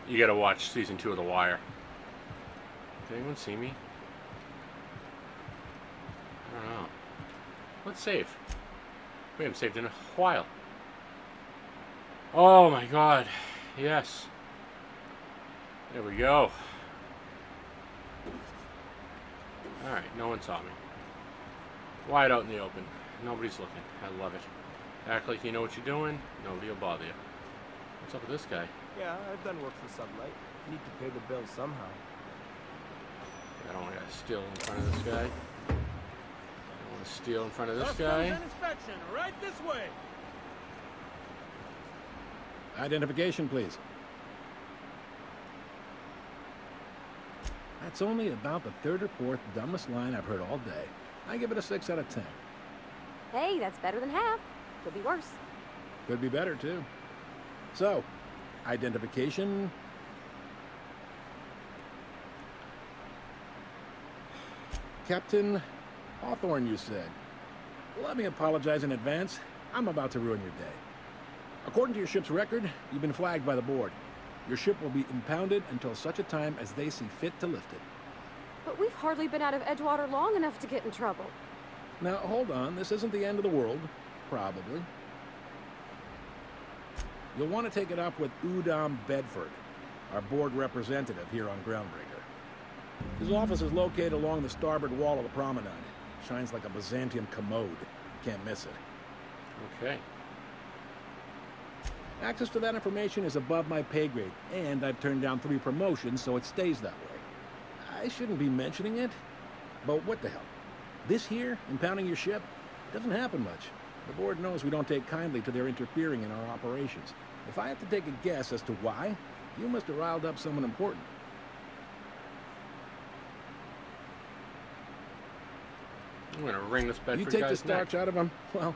You gotta watch season 2 of The Wire. Did anyone see me? I don't know. Let's save. We haven't saved in a while. Oh my god. Yes. There we go. Alright, no one saw me. Wide out in the open. Nobody's looking. I love it. Act like you know what you're doing. Nobody will bother you. What's up with this guy? Yeah, I've done work for Sublight. Need to pay the bill somehow. I don't want to steal in front of this guy. I don't want to steal in front of this guy. Inspection, right this way. Identification, please. That's only about the third or fourth dumbest line I've heard all day. I give it a 6 out of 10. Hey, that's better than half. Could be worse. Could be better, too. So, identification. Captain Hawthorne, you said. Let me apologize in advance. I'm about to ruin your day. According to your ship's record, you've been flagged by the board. Your ship will be impounded until such a time as they see fit to lift it. But we've hardly been out of Edgewater long enough to get in trouble. Now, hold on. This isn't the end of the world. Probably. You'll want to take it up with Udom Bedford, our board representative here on Groundbreaker. His office is located along the starboard wall of the promenade. Shines like a Byzantium commode. Can't miss it. Okay. Access to that information is above my pay grade, and I've turned down 3 promotions, so it stays that way. I shouldn't be mentioning it, but what the hell? This here, impounding your ship, doesn't happen much. The board knows we don't take kindly to their interfering in our operations. If I have to take a guess as to why, you must have riled up someone important. I'm gonna ring this Bedford You take the guy's starch neck. out of him, well,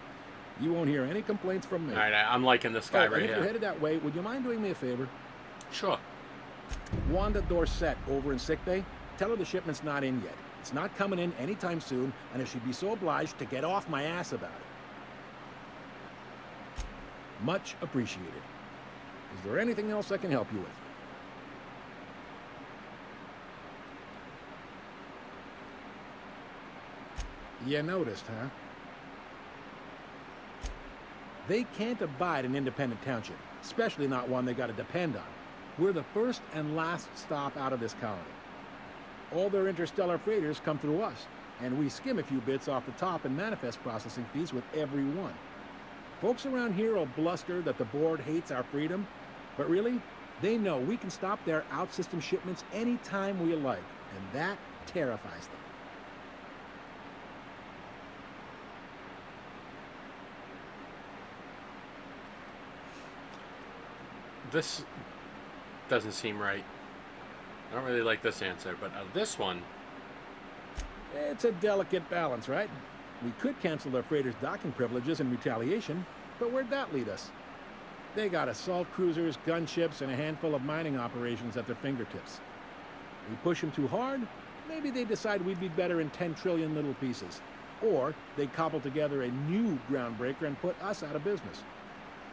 you won't hear any complaints from me. Alright, I'm liking this guy Oh, right and if here. you're headed that way, would you mind doing me a favor? Sure. Wanda Dorset over in sickbay, tell her the shipment's not in yet. It's not coming in anytime soon, and if she'd be so obliged to get off my ass about it. Much appreciated. Is there anything else I can help you with? You noticed, huh? They can't abide an independent township, especially not one they gotta depend on. We're the first and last stop out of this colony. All their interstellar freighters come through us, and we skim a few bits off the top in manifest processing fees with every one. Folks around here will bluster that the board hates our freedom, but really, they know we can stop their out-system shipments anytime we like, and that terrifies them. This doesn't seem right. I don't really like this answer, but this one... It's a delicate balance, right? We could cancel their freighters' docking privileges in retaliation, but where'd that lead us? They got assault cruisers, gunships, and a handful of mining operations at their fingertips. We push them too hard, maybe they decide we'd be better in 10 trillion little pieces. Or they cobble together a new groundbreaker and put us out of business.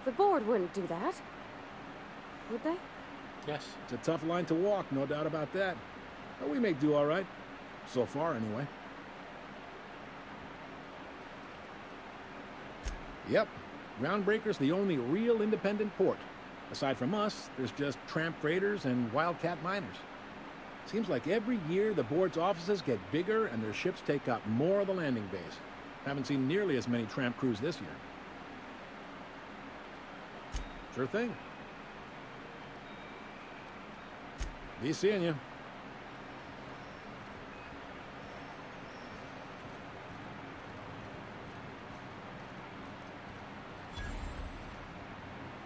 The board wouldn't do that. Would they? Yes. It's a tough line to walk, no doubt about that. But we make do all right. So far, anyway. Yep. Groundbreaker's the only real independent port. Aside from us, there's just tramp freighters and wildcat miners. Seems like every year the board's offices get bigger and their ships take up more of the landing bays. Haven't seen nearly as many tramp crews this year. Sure thing. Be seeing you.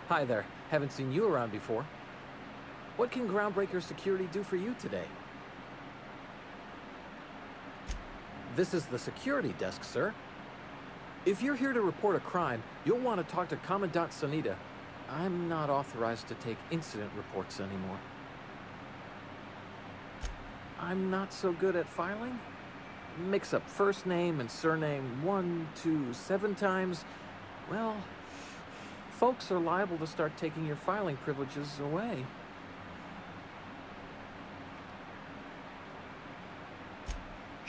Hi there. Haven't seen you around before. What can Groundbreaker Security do for you today? This is the security desk, sir. If you're here to report a crime, you'll want to talk to Commandant Sonita. I'm not authorized to take incident reports anymore. I'm not so good at filing. Mix up first name and surname 1, 2, 7 times. Well, folks are liable to start taking your filing privileges away.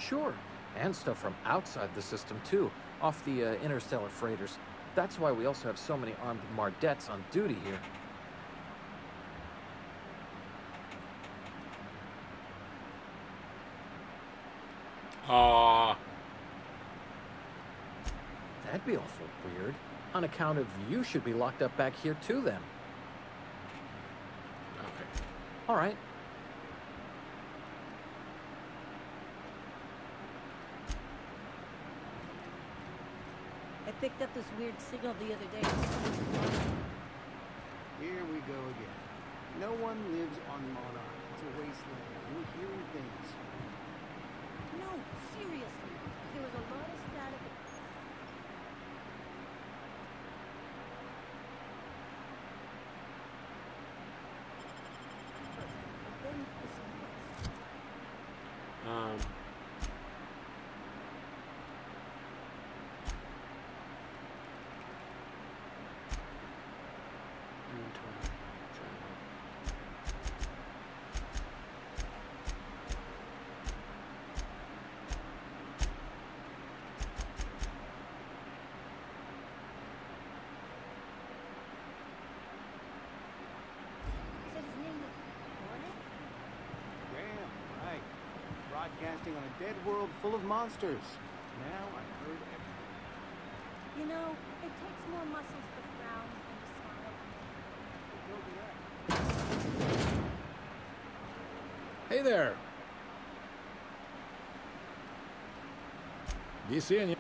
Sure, and stuff from outside the system too, off the interstellar freighters. That's why we also have so many armed Mardettes on duty here. Aww. That'd be awful weird. On account of you should be locked up back here too then. Okay. All right. I picked up this weird signal the other day. Here we go again. No one lives on Monarch. It's a wasteland. We're hearing things. No, seriously. There was a lot of static. But then this noise. Inventory, journal. Said his name was Grant? Graham, right. Broadcasting on a dead world full of monsters. Now I've heard everything. You know, it takes more muscles to frown than to smile. Who told you that? Hey there. Be seeing you.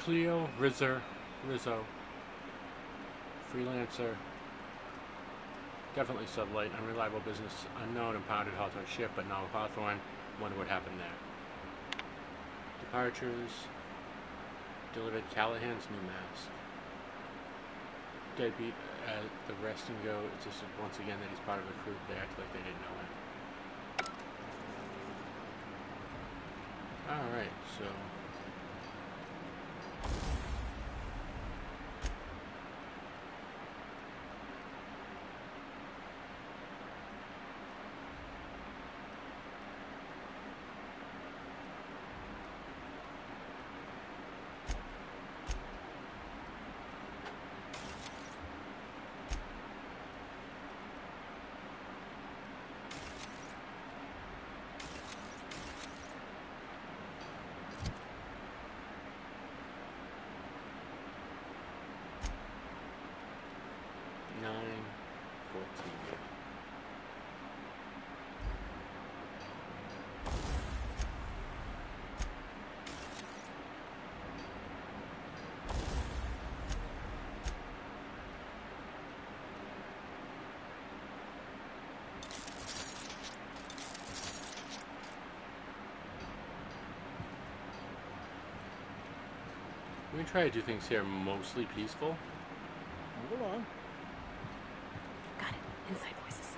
Cleo, Rizzo, freelancer, definitely sublight, unreliable business, unknown, impounded Hawthorne ship, but no Hawthorne. Wonder what happened there. Departures, delivered Callahan's new mask. Deadbeat at the rest and go. It's just once again that he's part of the crew. They act like they didn't know him. Alright, so nine, 14. We try to do things here mostly peaceful. Move along. Got it. Inside voices.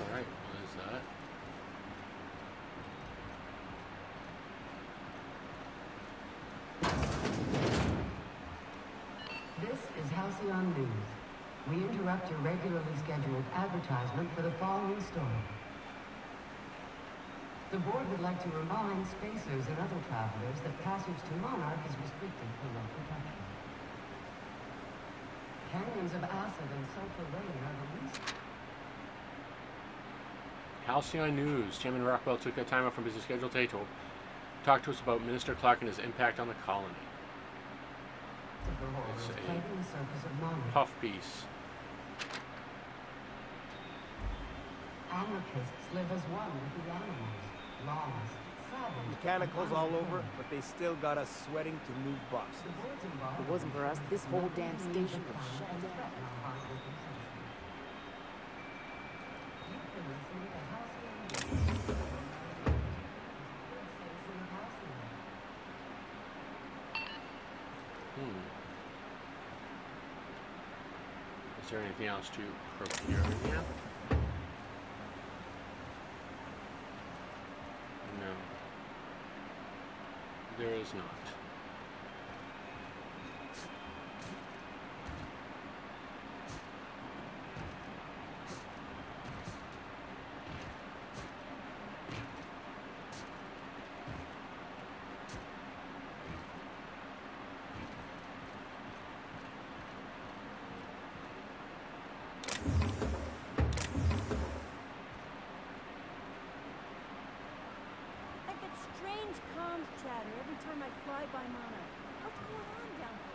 Alright, what is that? This is Halcyon News. We interrupt your regularly scheduled advertisement for the following story. The board would like to remind spacers and other travelers that passage to Monarch is restricted for low protection. Canyons of acid and sulfur rain are the least... Halcyon News. Chairman Rockwell took that time out from busy schedule today to talk to us about Minister Clark and his impact on the colony. of the horrors Let's see. plaguing the surface of Monarch. Puff piece. Anarchists live as one with the animals. Lawless, savage... Mechanicals and all over, unrestrained. but they still got us sweating to move boxes. The board's involved If it wasn't for us, this whole damn in station the would town shut and down. threaten our hard-working citizens. You've been listening to Halcyon News. Citizen of Halcyon. Is there anything else to procure in here? No. There is not. strange comms chatter every time I fly by Monarch. What's going on down there?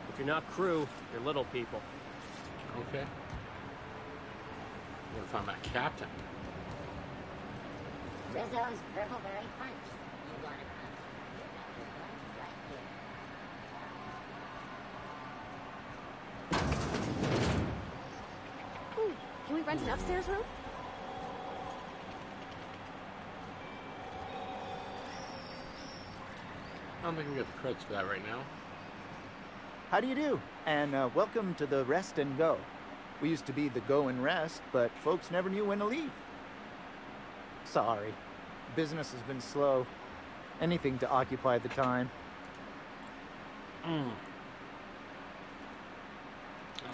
If you're not crew, you're little people. Okay. I'm gonna find my captain. Rizzo's Brimbleberry Punch. You want a punch? You got your lunch right here. Ooh, can we rent an upstairs room? I don't think we get the credits for that right now. How do you do? And welcome to the Rest and Go. We used to be the Go and Rest, but folks never knew when to leave. Sorry. Business has been slow. Anything to occupy the time. I'll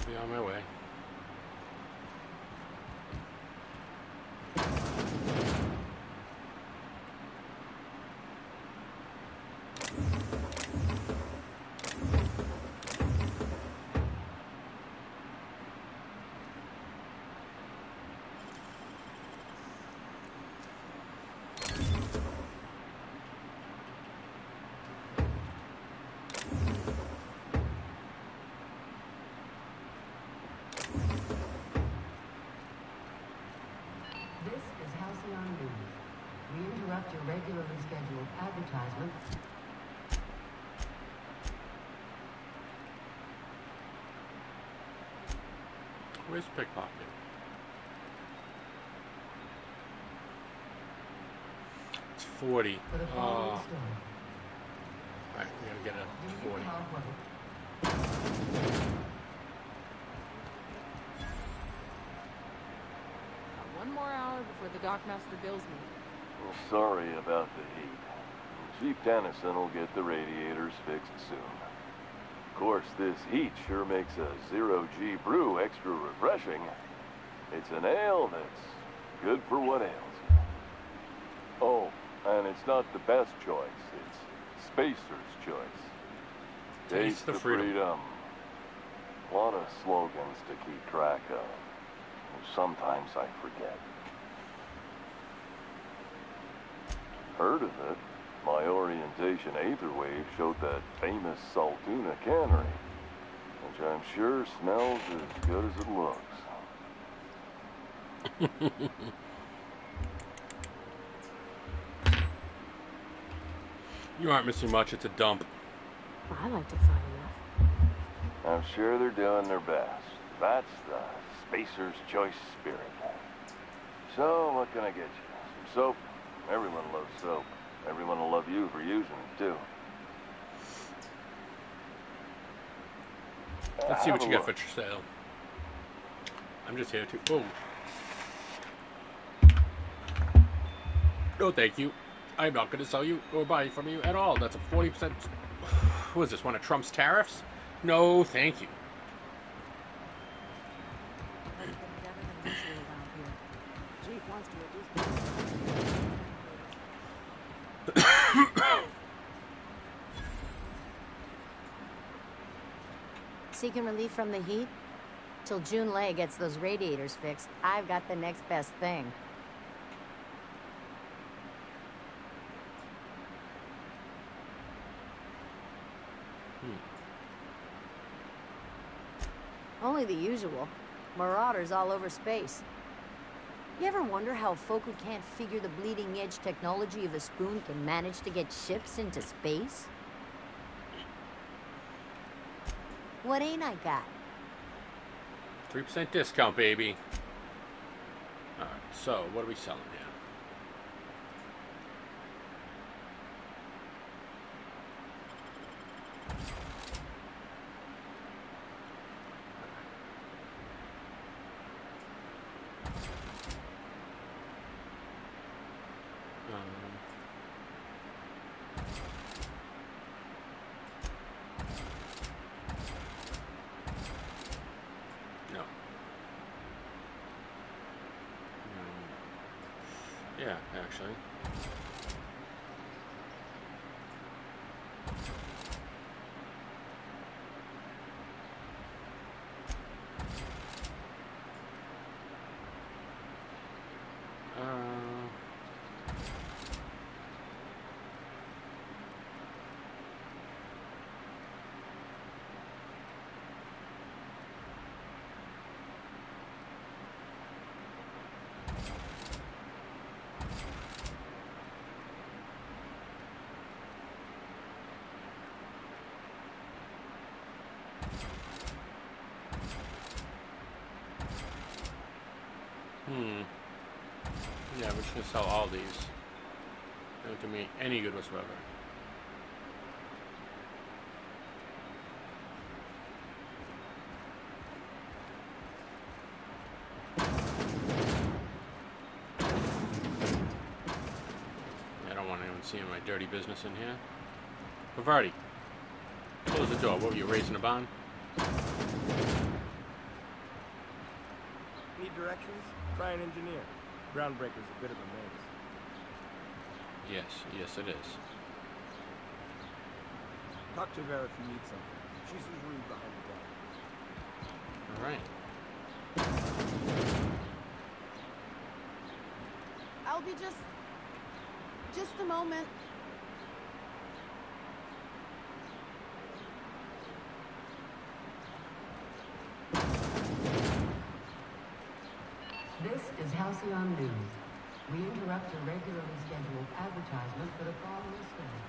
be on my way. This is Halcyon News. We interrupt your regularly scheduled advertisement. Where's pickpocket? It's 40. For the following story. Alright, we gotta get Do a you 40. have what? Got one more hour before the dockmaster bills me. Well, sorry about the heat. Chief Tennyson will get the radiators fixed soon. Of course, this heat sure makes a zero-G brew extra refreshing. It's an ale that's good for what ails you. Oh, and it's not the best choice. It's Spacer's choice. Taste the freedom. A lot of slogans to keep track of. Sometimes I forget. Heard of it? My orientation aetherwave showed that famous Saltuna cannery, which I'm sure smells as good as it looks. You aren't missing much, it's a dump. I like to find enough. I'm sure they're doing their best. That's the Spacer's Choice spirit. So, what can I get you? Some soap? Everyone loves soap. Everyone will love you for using it, too. Let's see what you Have a got look. for sale. I'm just here to... Oh. No, thank you. I'm not going to sell you or buy from you at all. That's a 40%... What is this, one of Trump's tariffs? No, thank you. Has been better than usual around here. Chief wants to reduce... Seeking relief from the heat? Till June Lay gets those radiators fixed, I've got the next best thing. Only the usual. Marauders all over space. You ever wonder how folk who can't figure the bleeding edge technology of a spoon can manage to get ships into space? What ain't I got? 3% discount, baby. Alright, so what are we selling here? No. Yeah, actually. Yeah, we're just gonna sell all these. They don't do me any good whatsoever. I don't want anyone seeing my dirty business in here. Pavardi, close the door. What were you, raising a bond? Need directions? Try an engineer. Groundbreaker's a bit of a maze. Yes it is. Talk to Vera if you need something. She's usually behind the counter. Alright. I'll be just a moment. This is Halcyon News. We interrupt a regularly scheduled advertisement for the following schedule.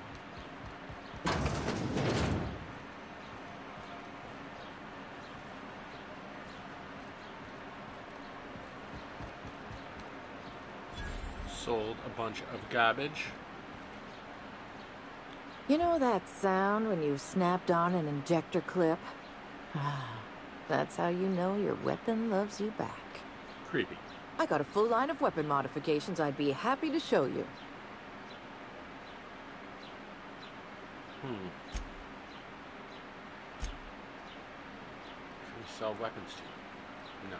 Sold a bunch of garbage. You know that sound when you've snapped on an injector clip? That's how you know your weapon loves you back. Creepy. I got a full line of weapon modifications I'd be happy to show you. Can we sell weapons to you? No.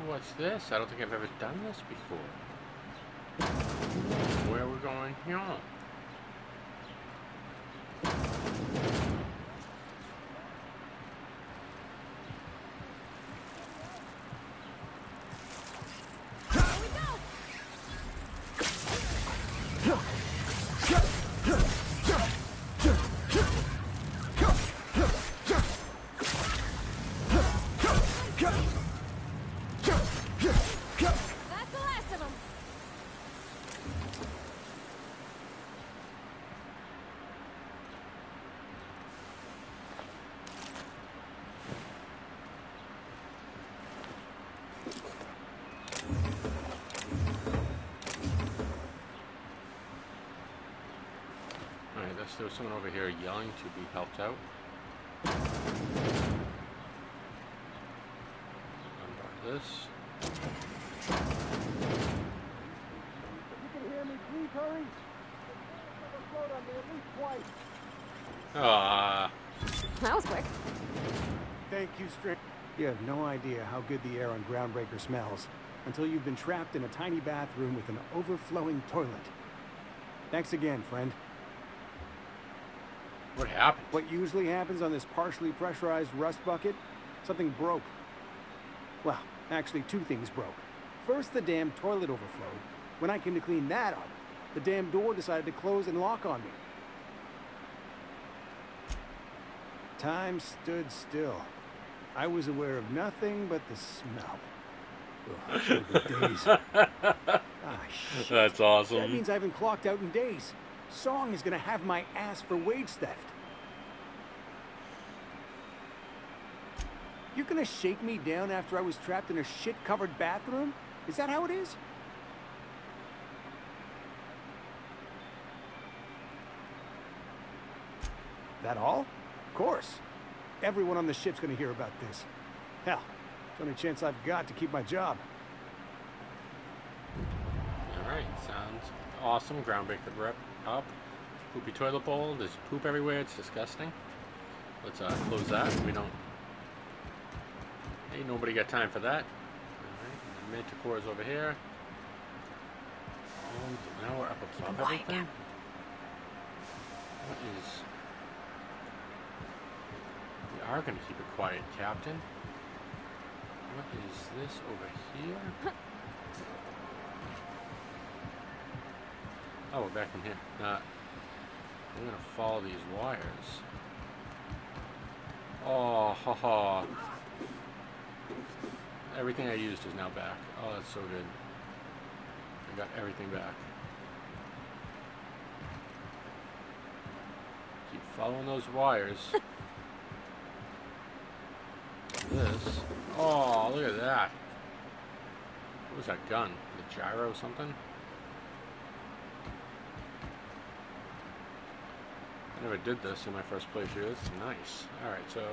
What's this? I don't think I've ever done this before. Where are we going here? There was someone over here yelling to be helped out. Unbar this. You can hear me, please hurry. Float on me at least twice. That was quick. Thank you, String. You have no idea how good the air on Groundbreaker smells until you've been trapped in a tiny bathroom with an overflowing toilet. Thanks again, friend. What happened? What usually happens on this partially pressurized rust bucket? Something broke. Well, actually, two things broke. First, the damn toilet overflowed. When I came to clean that up, the damn door decided to close and lock on me. Time stood still. I was aware of nothing but the smell. Ugh, it's gonna be days. Ah, shit. That's awesome. That means I haven't clocked out in days. Song is gonna have my ass for wage theft. You're gonna shake me down after I was trapped in a shit-covered bathroom? Is that how it is? That all? Of course. Everyone on the ship's gonna hear about this. Hell, it's the only chance I've got to keep my job. Alright, sounds awesome. Groundbreaker rep up. Poopy toilet bowl. There's poop everywhere. It's disgusting. Let's close that. We don't... Ain't nobody got time for that. Alright, Manticore's over here. And now we're up above everything. What is... We are going to keep it quiet, Captain. What is this over here? Oh, we're back in here. We're going to follow these wires. Oh, haha. Everything I used is now back. Oh, that's so good. I got everything back. Keep following those wires. This. Oh, look at that. What was that gun? The gyro or something? I never did this in my first playthrough. This is nice. Alright, so...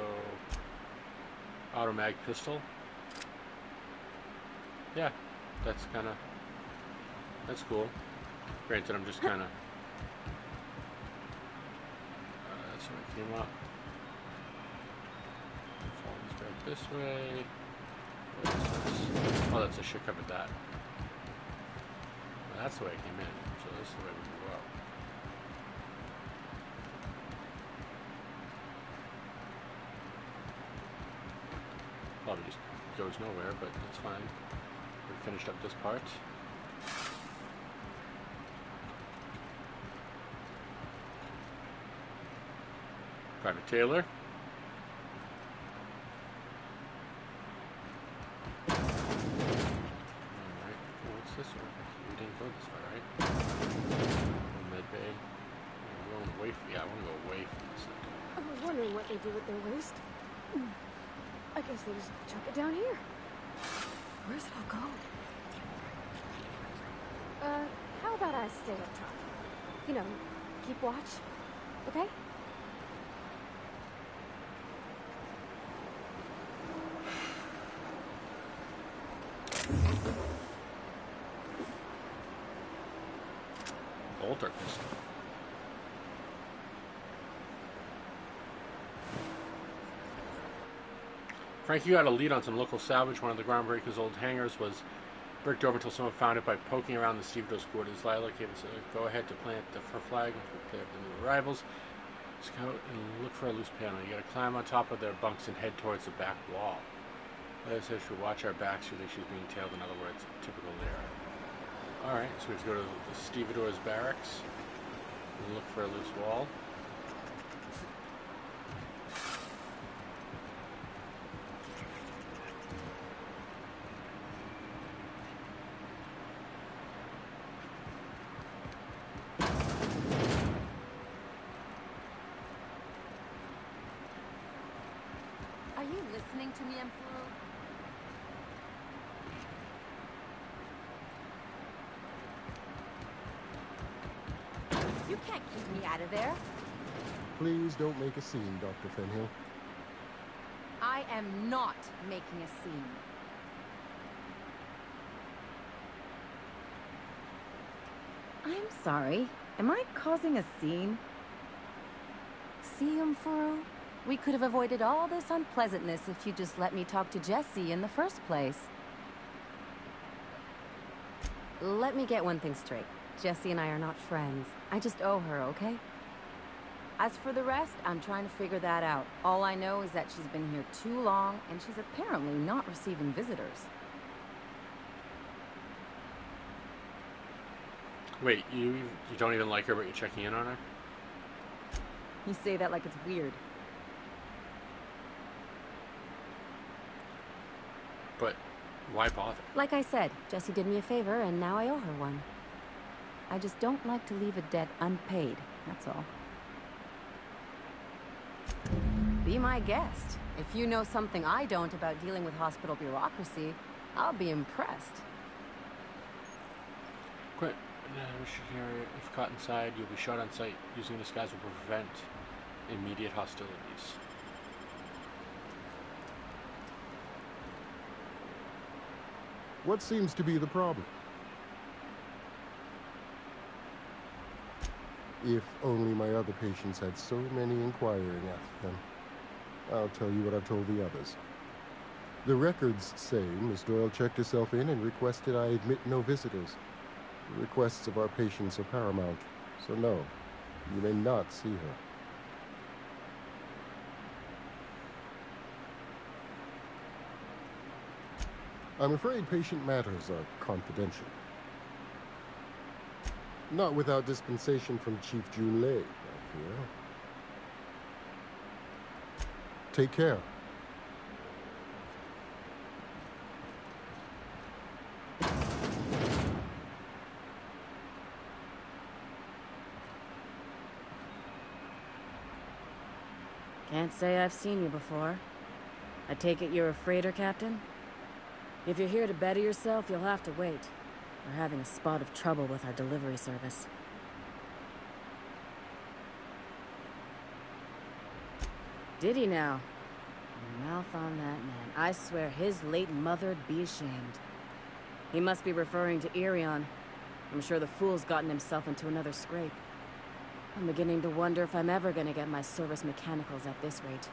Automag pistol. Yeah, that's kind of... That's cool. Granted, I'm just kind of... that's where it came up. Follows back this way. What is this? Oh, that's a shit covered that. Well, that's the way it came in. So this is the way we can go out. Probably just goes nowhere, but that's fine. We finished up this part. Private Taylor. Alright, what's this one? We didn't go this way, right? Med bay. We're going away from, yeah, I want to go away from this thing. I was wondering what they do with their waste. I guess they just chuck it down here. Where's it all go? How about I stay up top? You know, keep watch, okay? Bolter pistol. Frankie got a lead on some local salvage. One of the Groundbreakers' old hangars was bricked over until someone found it by poking around the stevedore's quarters. Lila gave us a go-ahead to plant the flag and prepare for the new arrivals. Scout and look for a loose panel. You gotta climb on top of their bunks and head towards the back wall. Lila says she'll watch our backs. She thinks she's being tailed. In other words, typical there. Alright, so we have to go to the stevedore's barracks and look for a loose wall. Are you listening to me, Emperor? You can't keep me out of there. Please don't make a scene, Dr. Fenhill. I am not making a scene. I'm sorry. Am I causing a scene? See, Umfuru? We could have avoided all this unpleasantness if you just let me talk to Jessie in the first place. Let me get one thing straight. Jessie and I are not friends. I just owe her, okay? As for the rest, I'm trying to figure that out. All I know is that she's been here too long, and she's apparently not receiving visitors. Wait, you don't even like her, but you're checking in on her? You say that like it's weird. But Why bother? Like I said, Jessie did me a favor, and now I owe her one. I just don't like to leave a debt unpaid, that's all. Be my guest. If you know something I don't about dealing with hospital bureaucracy, I'll be impressed. Quit. If caught inside, you'll be shot on sight. Using this gas will prevent immediate hostilities. What seems to be the problem? If only my other patients had so many inquiring after them. I'll tell you what I've told the others. The records say Miss Doyle checked herself in and requested I admit no visitors. The requests of our patients are paramount, so no, you may not see her. I'm afraid patient matters are confidential. Not without dispensation from Chief Jun Lei, I fear. Take care. Can't say I've seen you before. I take it you're a freighter captain? If you're here to better yourself, you'll have to wait. We're having a spot of trouble with our delivery service. Did he now? Mouth on that man. I swear his late mother'd be ashamed. He must be referring to Irion. I'm sure the fool's gotten himself into another scrape. I'm beginning to wonder if I'm ever gonna get my service mechanicals at this rate.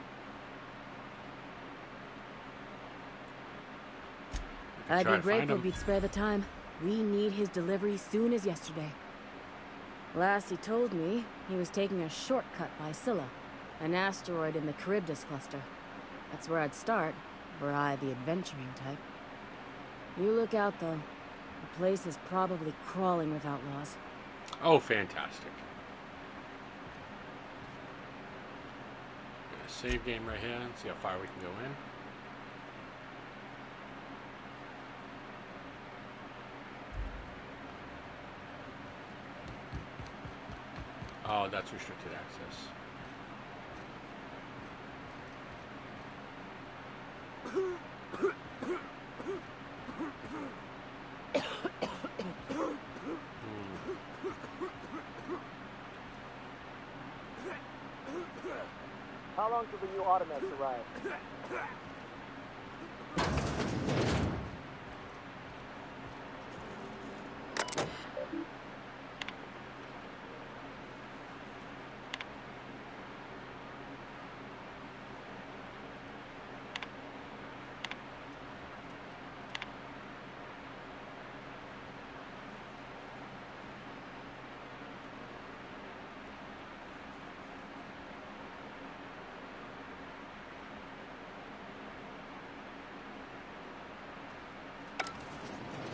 I'd be grateful if you'd spare the time. We need his delivery soon as yesterday. Last he told me, he was taking a shortcut by Scylla, an asteroid in the Charybdis cluster. That's where I'd start, were I the adventuring type. You look out, though. The place is probably crawling with outlaws. Oh, fantastic. Save game right here and see how far we can go in. Oh, that's restricted access. How long till the new automats arrive?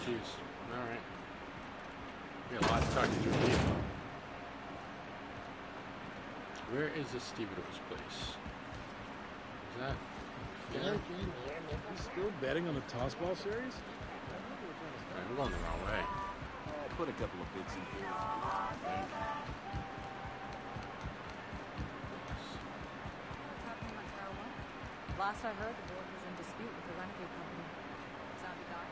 Jeez. Alright. We got a lot to talk to Julie about. Where is this Stevedore's place? Is that... Yeah. You still betting on the tossball series? Right, we're going the wrong way. Put a couple of bits in here. Last I heard, the board was in dispute with the renegade company. Zombie guy.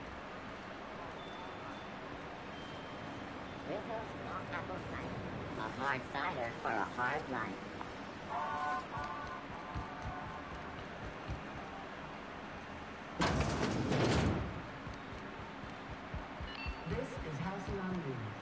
This is small apple cider. A hard cider for a hard life. This is Halcyon News.